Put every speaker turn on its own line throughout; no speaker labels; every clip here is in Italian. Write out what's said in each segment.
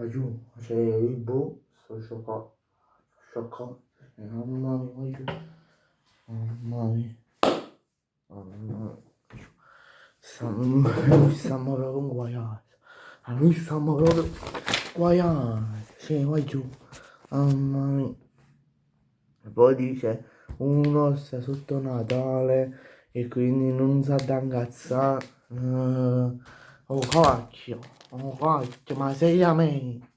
Aiuto, cioè il boh, sto scioccato, scioccato, mamma mia, aiuto, mamma mia, mamma mia, stiamo proprio guaiati, a noi stiamo proprio guaiati, cioè vai giù, mamma mia, e poi dice uno sta sotto Natale e quindi non sa da incazzare, oh cacchio, ma seriamente?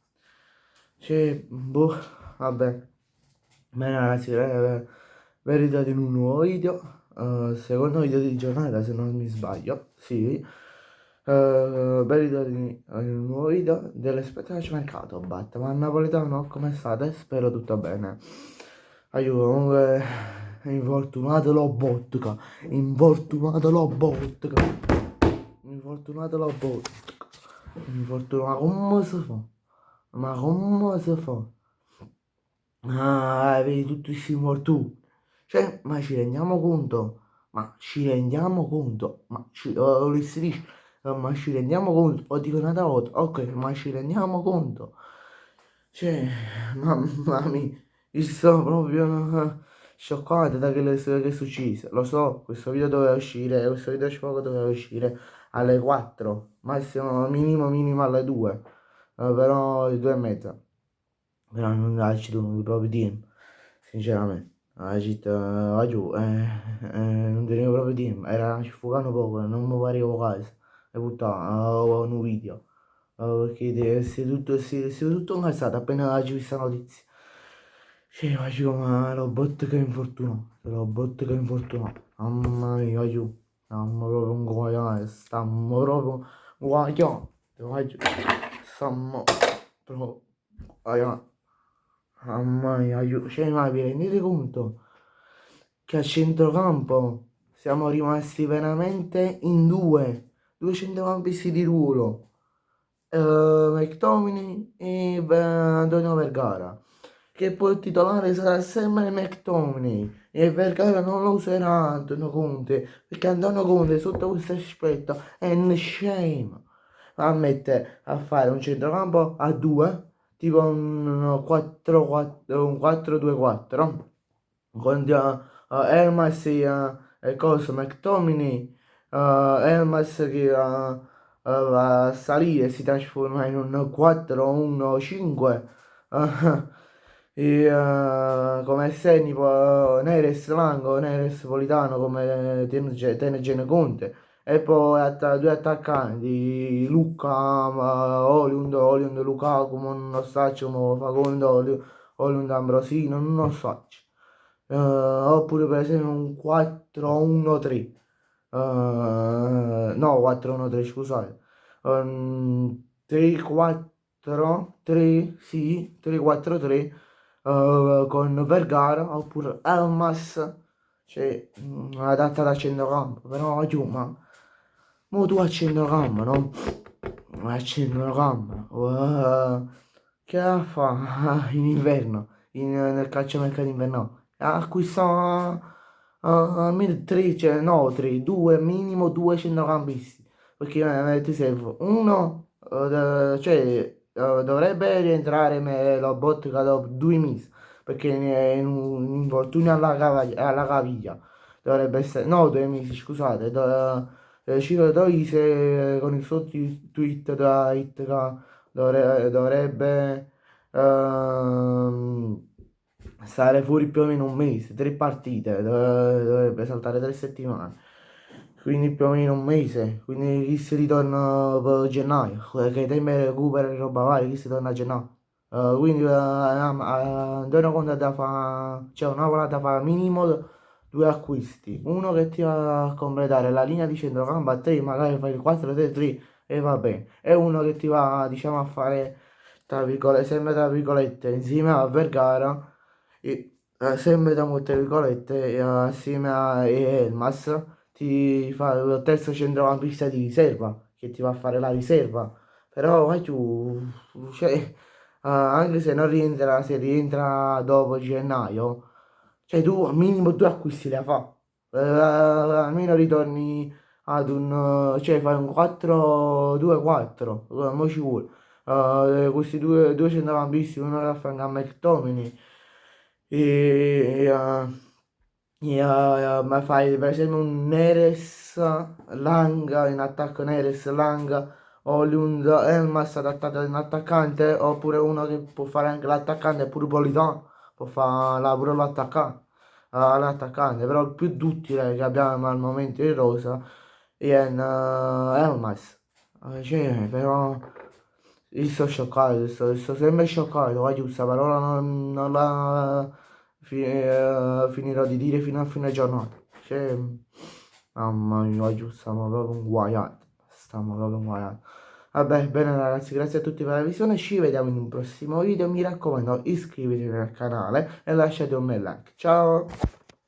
Cioè, boh, vabbè. Bene ragazzi, ben ritrovati in un nuovo video, secondo video di giornata se non mi sbaglio, sì. Ben ritrovati in un nuovo video dell'espectaciomercato Batman napoletano, come state? Spero tutto bene. Aiuto, comunque, infortunato lo vodka, infortunato lo vodka, infortunato lo vodka, infortunato, ma come si fa? Ma come si fa? Ah, vedi tutti questi infortuni. Cioè, ma ci rendiamo conto? Ma ci rendiamo conto? Si dice, ma ci rendiamo conto? O dico una volta, ok, ma ci rendiamo conto? Cioè, mamma mia, io sto proprio scioccato da quello che è successo. Lo so, questo video doveva uscire, questo video sfogo doveva uscire alle 4, massimo, minimo alle 2, però alle 2 e mezza. Però non ha tenuto proprio tempo, sinceramente. La città, giù, non tenevo proprio tempo, era sfocando poco, non mi pareva casa. E puttana, avevo un video. Perché si è tutto incazzato appena ho visto questa notizia. Cioè, faccio ma lo botto che infortunato, lo botto che infortunato. Mamma mia, aiuto. Stiamo proprio un guaiano, stiamo proprio guaiano. Stiamo proprio guaiano. Mamma mia, aiuto. Cioè, ma vi rendete conto che a centrocampo siamo rimasti veramente in due centrocampisti di ruolo, McTominay e Antonio Vergara, che poi il titolare sarà sempre McTominay e Vergara non lo userà Antonio Conte, perché Antonio Conte sotto questo aspetto è un scemo. Va a mettere a fare un centrocampo a due, tipo un 4-4, un 4-2-4, con Elmas e cosa, McTominay, Elmas che va a salire si trasforma in un 4-1-5, e come esterni Neres Lango, Neres Politano come Tenegene Conte. E poi due attaccanti, Luca, Oliund, Lukaku, ma non lo so, come fa con Oliund Ambrosino, non lo so. Oppure per esempio un 4-1-3. No, 4-1-3, scusate. 3-4-3, sì, 3-4-3, con Vergara oppure Elmas, cioè adatta da centrocampo, però giù, ma mo tu a centrocampo, no? A centrocampo, che fa in inverno, nel calciomercato invernale? Acquista almeno 3, cioè no 3, 2, minimo 2 centrocampisti, perché ti serve uno, cioè dovrebbe rientrare la botta dopo 2 mesi, perché è un infortunio alla caviglia, dovrebbe essere, no 2 mesi scusate, Ciro Toise con il suo tweet da Ithaca dovrebbe ehm, stare fuori più o meno un mese, 3 partite, dovrebbe saltare 3 settimane, quindi più o meno un mese, quindi chi si ritorna per gennaio, che i tempi recupera e roba varia, chi si torna a gennaio. Quindi Antonio Conte da fa, cioè una volata fa minimo 2 acquisti, uno che ti va a completare la linea di centrocampo a 3, magari fai il 4-3-3 e va bene, e uno che ti va diciamo a fare tra virgolette, sempre tra virgolette insieme a Vergara, sempre tra molte virgolette, assieme a Elmas, ti fa il terzo centrocampista di riserva, che ti va a fare la riserva, però vai tu, cioè, anche se non rientra, se rientra dopo gennaio, cioè tu al minimo 2 acquisti le fa, almeno ritorni ad un, cioè fai un 4-2-4, mo ci vuole. questi due centrocampisti, uno era Frank McTominay ma fai per esempio un Neres Langa in attacco, Neres Langa o Lund Elmas adattato in attaccante, oppure uno che può fare anche l'attaccante, pure Politano può fare pure l'attaccante, però il più duttile che abbiamo al momento in rosa è Elmas. Cioè, però io sto scioccato, sto sempre scioccato, voglio questa parola non la finirò di dire fino a fine giornata. Cioè, mamma mia, voglio, stiamo proprio inguaiati, stiamo proprio inguaiati. Vabbè, bene ragazzi, grazie a tutti per la visione, ci vediamo in un prossimo video, mi raccomando iscrivetevi al canale e lasciate un bel like. Ciao!